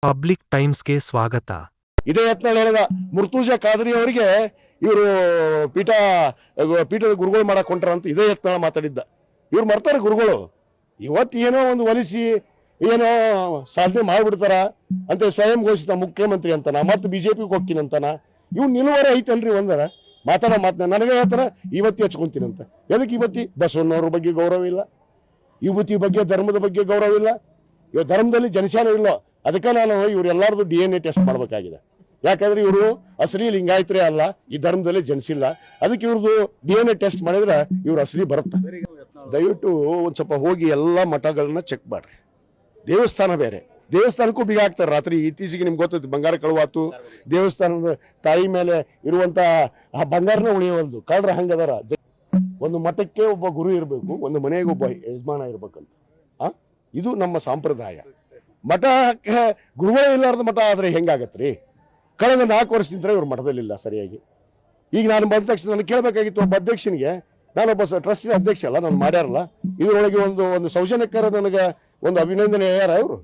Public ಟೈಮ್ಸ್ಗೆ ಸ್ವಾಗತ. ಇದೇ ಯತ್ನಾಳ್ ಹೇಳಿದ ಮುರ್ತುಜಾ ಖಾದ್ರಿ ಅವರಿಗೆ ಇವರು ಪೀಠದ ಗುರುಗಳು ಮಾಡಕ್ ಹೊಂಟ್ರ ಅಂತ ಇದೇ ಯತ್ನಾಳ್ ಮಾತಾಡಿದ್ದ. ಇವ್ರು ಮರ್ತಾರೆ ಗುರುಗಳು. ಇವತ್ತು ಏನೋ ಒಂದು ಒಲಿಸಿ ಏನೋ ಸಾಧನೆ ಮಾಡ್ಬಿಡ್ತಾರ ಅಂತ ಸ್ವಯಂ ಘೋಷಿತ ಮುಖ್ಯಮಂತ್ರಿ ಅಂತಾನ, ಮತ್ತೆ ಬಿಜೆಪಿಗೆ ಹೋಗ್ತೀನಂತಾನ. ಇವ್ ನಿಲುವರೆ ಐತಲ್ರಿ ಒಂದರ ಮಾತಾಡೋ ಮಾತನ್ನ ನನಗೆ ಹೇಳ್ತಾರ ಇವತ್ತಿ ಹಚ್ಕೊಂತೀನಂತ. ಎದಕ್ಕೆ ಇವತ್ತಿ? ಬಸವಣ್ಣವ್ರ ಬಗ್ಗೆ ಗೌರವ ಇಲ್ಲ, ವಿಭೂತಿ ಬಗ್ಗೆ ಧರ್ಮದ ಬಗ್ಗೆ ಗೌರವ ಇಲ್ಲ, ಇವ್ ಧರ್ಮದಲ್ಲಿ ಜನಶಾಲ ಇಲ್ಲ. ಅದಕ್ಕೆ ನಾನು ಇವ್ರೆಲ್ಲಾರ್ದು DNA ಟೆಸ್ಟ್ ಮಾಡ್ಬೇಕಾಗಿದೆ. ಯಾಕಂದ್ರೆ ಇವರು ಅಸಲಿ ಲಿಂಗಾಯತರೇ ಅಲ್ಲ, ಈ ಧರ್ಮದಲ್ಲಿ ಜನಿಸಿಲ್ಲ. ಅದಕ್ಕೆ ಇವ್ರದ್ದು DNA ಟೆಸ್ಟ್ ಮಾಡಿದ್ರೆ ಇವ್ರ ಅಸಲಿ ಬರುತ್ತೆ. ದಯವಿಟ್ಟು ಒಂದ್ ಸ್ವಲ್ಪ ಹೋಗಿ ಎಲ್ಲಾ ಮಠಗಳನ್ನ ಚೆಕ್ ಮಾಡ್ರಿ. ದೇವಸ್ಥಾನ ಬೇರೆ, ದೇವಸ್ಥಾನಕ್ಕೂ ಬೀಗ ಹಾಕ್ತಾರೆ ರಾತ್ರಿ. ಇತ್ತೀಚೆಗೆ ನಿಮ್ಗೆ ಗೊತ್ತೈತಿ ಬಂಗಾರ ಕಳುವಾತು, ದೇವಸ್ಥಾನದ ತಾಯಿ ಮೇಲೆ ಇರುವಂತ ಆ ಬಂಗಾರನ ಉಳಿಯವಲ್ದು. ಕಳ್ರ ಹಂಗದಾರ. ಒಂದು ಮಠಕ್ಕೆ ಒಬ್ಬ ಗುರು ಇರಬೇಕು, ಒಂದು ಮನೆಗೆ ಒಬ್ಬ ಯಜಮಾನ ಇರ್ಬೇಕಂತ. ಇದು ನಮ್ಮ ಸಂಪ್ರದಾಯ. ಮಠ ಗುರುಗಳೇ ಇಲ್ಲಾರ್ದ ಮಠ ಆದ್ರೆ ಹೆಂಗಾಗತ್ರಿ? ಕಳೆದ 4 ವರ್ಷದಿಂದ ಇವ್ರು ಮಠದಲ್ಲಿಲ್ಲ ಸರಿಯಾಗಿ. ಈಗ ನಾನು ಬಂದ ತಕ್ಷಣ ನನಗೆ ಕೇಳಬೇಕಾಗಿತ್ತು ಒಬ್ಬ ಅಧ್ಯಕ್ಷನಿಗೆ. ನಾನೊಬ್ಬ ಟ್ರಸ್ಟಿನ ಅಧ್ಯಕ್ಷ ಅಲ್ಲ, ನಾನು ಮಾಡ್ಯಾರಲ್ಲ. ಇದರೊಳಗೆ ಒಂದು ಸೌಜನ್ಯಕರ ನನಗೆ ಒಂದು ಅಭಿನಂದನೆ ಯಾರ ಇವರು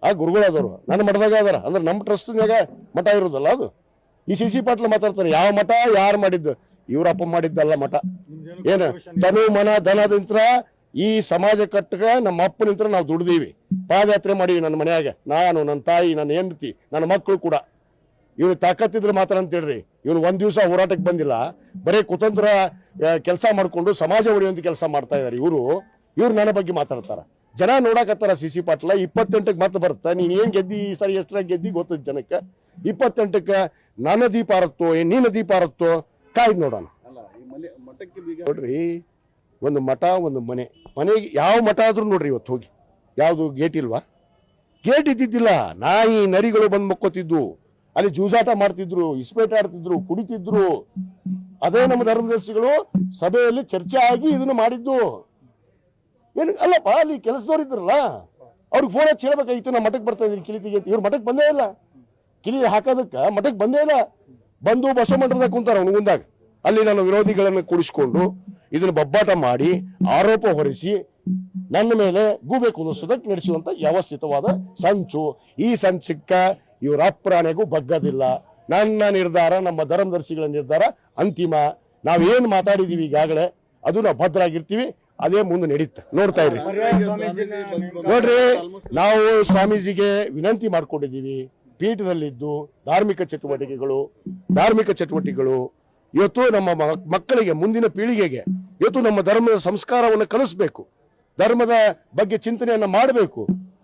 ಆ ಗುರುಗಳಾದವರು ನನ್ನ ಮಠದಾಗ ಅದಾರ. ಅಂದ್ರೆ ನಮ್ಮ ಟ್ರಸ್ಟ್ನಾಗ ಮಠ ಇರೋದಲ್ಲ ಅದು. ಈ CC ಪಾಟ್ಲ ಮಾತಾಡ್ತಾರೆ, ಯಾವ ಮಠ ಯಾರು ಮಾಡಿದ್ದು? ಇವ್ರಪ್ಪ ಮಾಡಿದ್ದಲ್ಲ ಮಠ. ಏನು ತನು ಮನ ಧನದಿಂತ್ರ ಈ ಸಮಾಜ ಕಟ್ಟಗ ನಮ್ಮ ಅಪ್ಪನಿಂತ್ರ ನಾವು ದುಡ್ದೀವಿ, ಪಾದಯಾತ್ರೆ ಮಾಡೀವಿ. ನನ್ನ ಮನೆಯಾಗ ನಾನು, ನನ್ನ ತಾಯಿ, ನನ್ನ ಹೆಂಡತಿ, ನನ್ನ ಮಕ್ಕಳು ಕೂಡ. ಇವ್ರು ತಾಕತ್ತಿದ್ರೆ ಮಾತ್ರ ಅಂತ ಹೇಳ್ರಿ. ಇವನು ಒಂದ್ ದಿವಸ ಹೋರಾಟಕ್ಕೆ ಬಂದಿಲ್ಲ, ಬರೀ ಕುತಂತ್ರ ಕೆಲಸ ಮಾಡ್ಕೊಂಡು ಸಮಾಜ ಉಳಿಯುವಂತ ಕೆಲಸ ಮಾಡ್ತಾ ಇದಾರೆ ಇವ್ರು ನನ್ನ ಬಗ್ಗೆ ಮಾತಾಡ್ತಾರ. ಜನ ನೋಡಕತ್ತಾರ CC ಪಾಟ್ಲ 28ಕ್ಕೆ ಮತ್ತೆ ಬರುತ್ತಾ, ನೀನ್ ಏನ್ ಗೆದ್ದಿ ಈ ಸರಿ ಎಷ್ಟರ ಗೆದ್ದಿ ಗೊತ್ತದ ಜನಕ್ಕೆ. 28ಕ್ಕೆ ನನ್ನ ದೀಪ ಆರತ್ತೋ ನೀನ ದೀಪ ಆರತ್ತೋ ಕಾಯ್ದು ನೋಡೋಣ. ನೋಡ್ರಿ, ಒಂದು ಮಠ ಒಂದು ಮನೆಗೆ ಯಾವ ಮಠ ಆದ್ರೂ ನೋಡ್ರಿ ಇವತ್ತು ಹೋಗಿ ಯಾವ್ದು ಗೇಟ್ ಇಲ್ವಾ? ಗೇಟ್ ಇದ್ದಿದ್ದಿಲ್ಲ. ನಾಯಿ ನರಿಗಳು ಬಂದು ಮಕ್ಕೋತಿದ್ವು, ಅಲ್ಲಿ ಜೂಜಾಟ ಮಾಡ್ತಿದ್ರು, ಇಸ್ಪೇಟ್ ಆಡ್ತಿದ್ರು, ಕುಡಿತಿದ್ರು. ಅದೇ ನಮ್ಮ ಧರ್ಮದರ್ಶಿಗಳು ಸಭೆಯಲ್ಲಿ ಚರ್ಚೆ ಆಗಿ ಇದನ್ನ ಮಾಡಿದ್ದು. ಏನು ಅಲ್ಲಪ್ಪ, ಅಲ್ಲಿ ಕೆಲಸದವ್ರು ಇದ್ರಲ್ಲ, ಅವ್ರಿಗೆ ಫೋನ್ ಹಚ್ಚಿ ಹೇಳ್ಬೇಕಾಗಿತ್ತು, ನಾ ಮಠಕ್ಕೆ ಬರ್ತಾ ಇದ್ದೀನಿ ಕಿಲಿತಿಗೆ. ಇವ್ರು ಮಠಕ್ಕೆ ಬಂದೇ ಇಲ್ಲ, ಕಿಲಿ ಹಾಕೋದಕ್ಕ ಮಠಕ್ಕೆ ಬಂದೇ ಇಲ್ಲ. ಬಂದು ಬಸವ ಮಂಟಪದಾಗ ಕುಂತಾರ ಅವ್ನು ಮುಂದಾಗ. ಅಲ್ಲಿ ನಾನು ವಿರೋಧಿಗಳನ್ನು ಕೂಡಿಸ್ಕೊಂಡು ಇದನ್ನ ಬಬ್ಬಾಟ ಮಾಡಿ ಆರೋಪ ಹೊರಿಸಿ ನನ್ನ ಮೇಲೆ ಗೂಬೆ ಕುದಿಸೋದಕ್ಕೆ ನಡೆಸುವಂತ ವ್ಯವಸ್ಥಿತವಾದ ಸಂಚು. ಈ ಸಂಚಕ್ಕ ಇವ್ರ ಅಪ್ರಾಣೆಗೂ ಬಗ್ಗದಿಲ್ಲ. ನನ್ನ ನಿರ್ಧಾರ, ನಮ್ಮ ಧರ್ಮದರ್ಶಿಗಳ ನಿರ್ಧಾರ ಅಂತಿಮ. ನಾವೇನ್ ಮಾತಾಡಿದೀವಿ ಈಗಾಗಲೇ ಅದು ನಾವು ಭದ್ರಾಗಿರ್ತೀವಿ, ಅದೇ ಮುಂದೆ ನಡೀತ. ನೋಡ್ತಾ ಇರ್ರಿ. ನೋಡ್ರಿ, ನಾವು ಸ್ವಾಮೀಜಿಗೆ ವಿನಂತಿ ಮಾಡ್ಕೊಂಡಿದ್ದೀವಿ, ಪೀಠದಲ್ಲಿದ್ದು ಧಾರ್ಮಿಕ ಚಟುವಟಿಕೆಗಳು ಇವತ್ತು ನಮ್ಮ ಮಕ್ಕಳಿಗೆ, ಮುಂದಿನ ಪೀಳಿಗೆಗೆ ಇವತ್ತು ನಮ್ಮ ಧರ್ಮದ ಸಂಸ್ಕಾರವನ್ನು ಕಲಿಸ್ಬೇಕು, ಧರ್ಮದ ಬಗ್ಗೆ ಚಿಂತನೆಯನ್ನ ಮಾಡಬೇಕು.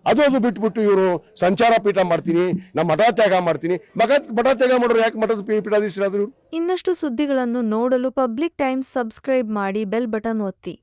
ಅದು ಬಿಟ್ಬಿಟ್ಟು ಇವರು ಸಂಚಾರ ಪೀಠ ಮಾಡ್ತೀನಿ, ನಮ್ಮ ಮಠ ತ್ಯಾಗ ಮಾಡ್ತೀನಿ. ಮಠ ತ್ಯಾಗ ಮಾಡೋರು ಯಾಕೆ ಮಠದ ಪೀಠಾಧೀಶರಾದ್ರು? ಇನ್ನಷ್ಟು ಸುದ್ದಿಗಳನ್ನು ನೋಡಲು ಪಬ್ಲಿಕ್ ಟೈಮ್ಸ್ ಸಬ್ಸ್ಕ್ರೈಬ್ ಮಾಡಿ, ಬೆಲ್ ಬಟನ್ ಒತ್ತಿ.